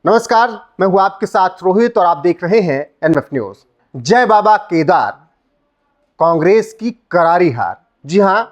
नमस्कार, मैं हूं आपके साथ रोहित और आप देख रहे हैं एनएफ न्यूज। जय बाबा केदार, कांग्रेस की करारी हार। जी हां,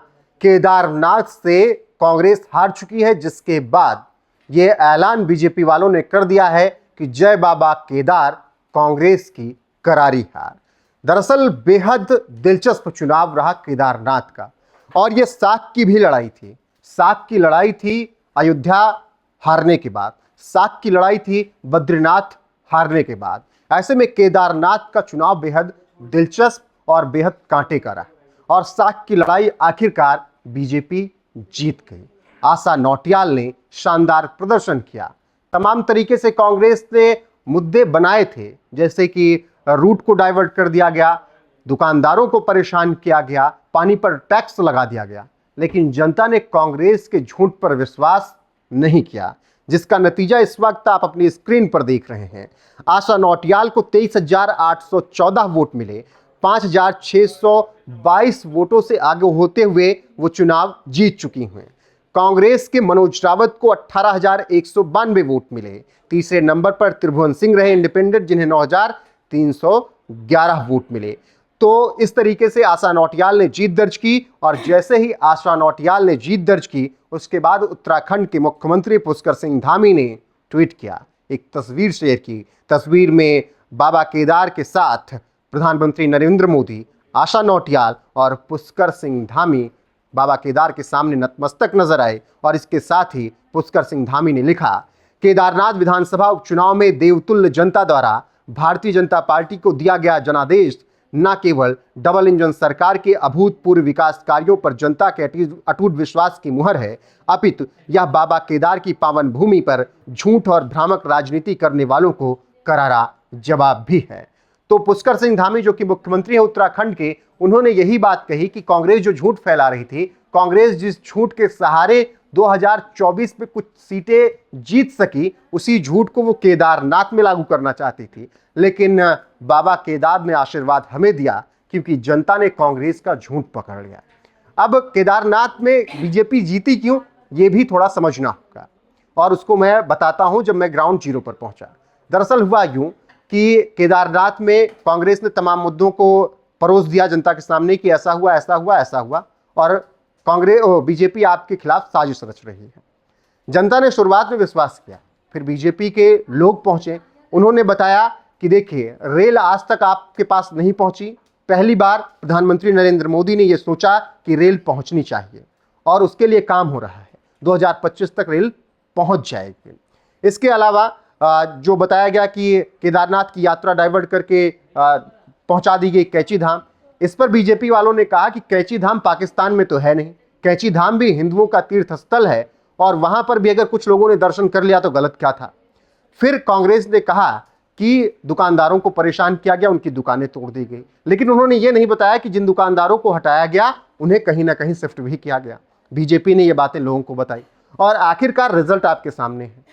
केदारनाथ से कांग्रेस हार चुकी है, जिसके बाद यह ऐलान बीजेपी वालों ने कर दिया है कि जय बाबा केदार, कांग्रेस की करारी हार। दरअसल बेहद दिलचस्प चुनाव रहा केदारनाथ का, और यह साख की भी लड़ाई थी। साख की लड़ाई थी अयोध्या हारने के बाद, साख की लड़ाई थी बद्रीनाथ हारने के बाद। ऐसे में केदारनाथ का चुनाव बेहद दिलचस्प और बेहद कांटे का रहा, और साख की लड़ाई आखिरकार बीजेपी जीत गई। आशा नौटियाल ने शानदार प्रदर्शन किया। तमाम तरीके से कांग्रेस ने मुद्दे बनाए थे, जैसे कि रूट को डाइवर्ट कर दिया गया, दुकानदारों को परेशान किया गया, पानी पर टैक्स लगा दिया गया, लेकिन जनता ने कांग्रेस के झूठ पर विश्वास नहीं किया, जिसका नतीजा इस वक्त आप अपनी स्क्रीन पर देख रहे हैं। आशा नौटियाल को 23,814 वोट मिले। 5,622 वोटों से आगे होते हुए वो चुनाव जीत चुकी हैं। कांग्रेस के मनोज रावत को 18,192 वोट मिले। तीसरे नंबर पर त्रिभुवन सिंह रहे इंडिपेंडेंट, जिन्हें 9,311 वोट मिले। तो इस तरीके से आशा नौटियाल ने जीत दर्ज की, और जैसे ही आशा नौटियाल ने जीत दर्ज की, उसके बाद उत्तराखंड के मुख्यमंत्री पुष्कर सिंह धामी ने ट्वीट किया, एक तस्वीर शेयर की। तस्वीर में बाबा केदार के साथ प्रधानमंत्री नरेंद्र मोदी, आशा नौटियाल और पुष्कर सिंह धामी बाबा केदार के सामने नतमस्तक नजर आए। और इसके साथ ही पुष्कर सिंह धामी ने लिखा, केदारनाथ विधानसभा उपचुनाव में देवतुल्य जनता द्वारा भारतीय जनता पार्टी को दिया गया जनादेश न केवल डबल इंजन सरकार के अभूतपूर्व विकास कार्यों पर जनता के अटूट विश्वास की मुहर है, अपितु यह बाबा केदार की पावन भूमि पर झूठ और भ्रामक राजनीति करने वालों को करारा जवाब भी है। तो पुष्कर सिंह धामी, जो कि मुख्यमंत्री है उत्तराखंड के, उन्होंने यही बात कही कि कांग्रेस जो झूठ फैला रही थी, कांग्रेस जिस झूठ के सहारे 2024 में कुछ सीटें जीत सकी, उसी झूठ को वो केदारनाथ में लागू करना चाहती थी। लेकिन बाबा केदार ने आशीर्वाद हमें दिया, क्योंकि जनता ने कांग्रेस का झूठ पकड़ लिया। अब केदारनाथ में बीजेपी जीती क्यों, ये भी थोड़ा समझना होगा, और उसको मैं बताता हूं जब मैं ग्राउंड जीरो पर पहुंचा। दरअसल हुआ यूं कि केदारनाथ में कांग्रेस ने तमाम मुद्दों को परोस दिया जनता के सामने कि ऐसा हुआ, ऐसा हुआ, ऐसा हुआ, और कांग्रेस बीजेपी आपके खिलाफ साजिश रच रही है। जनता ने शुरुआत में विश्वास किया, फिर बीजेपी के लोग पहुंचे, उन्होंने बताया कि देखिए, रेल आज तक आपके पास नहीं पहुंची। पहली बार प्रधानमंत्री नरेंद्र मोदी ने यह सोचा कि रेल पहुंचनी चाहिए, और उसके लिए काम हो रहा है। 2025 तक रेल पहुंच जाएगी। इसके अलावा जो बताया गया कि केदारनाथ की यात्रा डाइवर्ट करके पहुंचा दी गई कैची धाम, इस पर बीजेपी वालों ने कहा कि कैची धाम पाकिस्तान में तो है नहीं, कैची धाम भी हिंदुओं का तीर्थ स्थल है, और वहां पर भी अगर कुछ लोगों ने दर्शन कर लिया तो गलत क्या था। फिर कांग्रेस ने कहा कि दुकानदारों को परेशान किया गया, उनकी दुकानें तोड़ दी गई, लेकिन उन्होंने ये नहीं बताया कि जिन दुकानदारों को हटाया गया उन्हें कहीं ना कहीं शिफ्ट भी किया गया। बीजेपी ने ये बातें लोगों को बताई, और आखिरकार रिजल्ट आपके सामने है।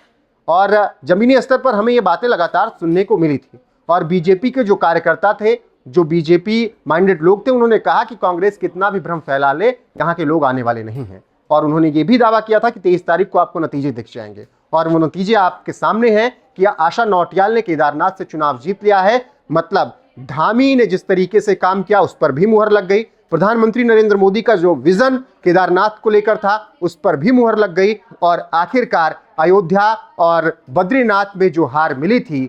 और जमीनी स्तर पर हमें ये बातें लगातार सुनने को मिली थी, और बीजेपी के जो कार्यकर्ता थे, जो बीजेपी माइंडेड लोग थे, उन्होंने कहा कि कांग्रेस कितना भी भ्रम फैला ले, यहाँ के लोग आने वाले नहीं हैं। और उन्होंने ये भी दावा किया था कि 23 तारीख को आपको नतीजे दिख जाएंगे, और वो नतीजे आपके सामने हैं कि आशा नौटियाल ने केदारनाथ से चुनाव जीत लिया है। मतलब धामी ने जिस तरीके से काम किया, उस पर भी मुहर लग गई। प्रधानमंत्री नरेंद्र मोदी का जो विजन केदारनाथ को लेकर था, उस पर भी मुहर लग गई, और आखिरकार अयोध्या और बद्रीनाथ में जो हार मिली थी,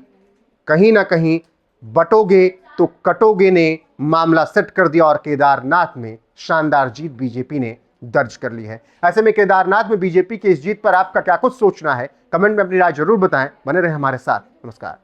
कहीं ना कहीं बटोगे तो कटोगे ने मामला सेट कर दिया, और केदारनाथ में शानदार जीत बीजेपी ने दर्ज कर ली है। ऐसे में केदारनाथ में बीजेपी की इस जीत पर आपका क्या कुछ सोचना है, कमेंट में अपनी राय जरूर बताएं। बने रहे हमारे साथ। नमस्कार।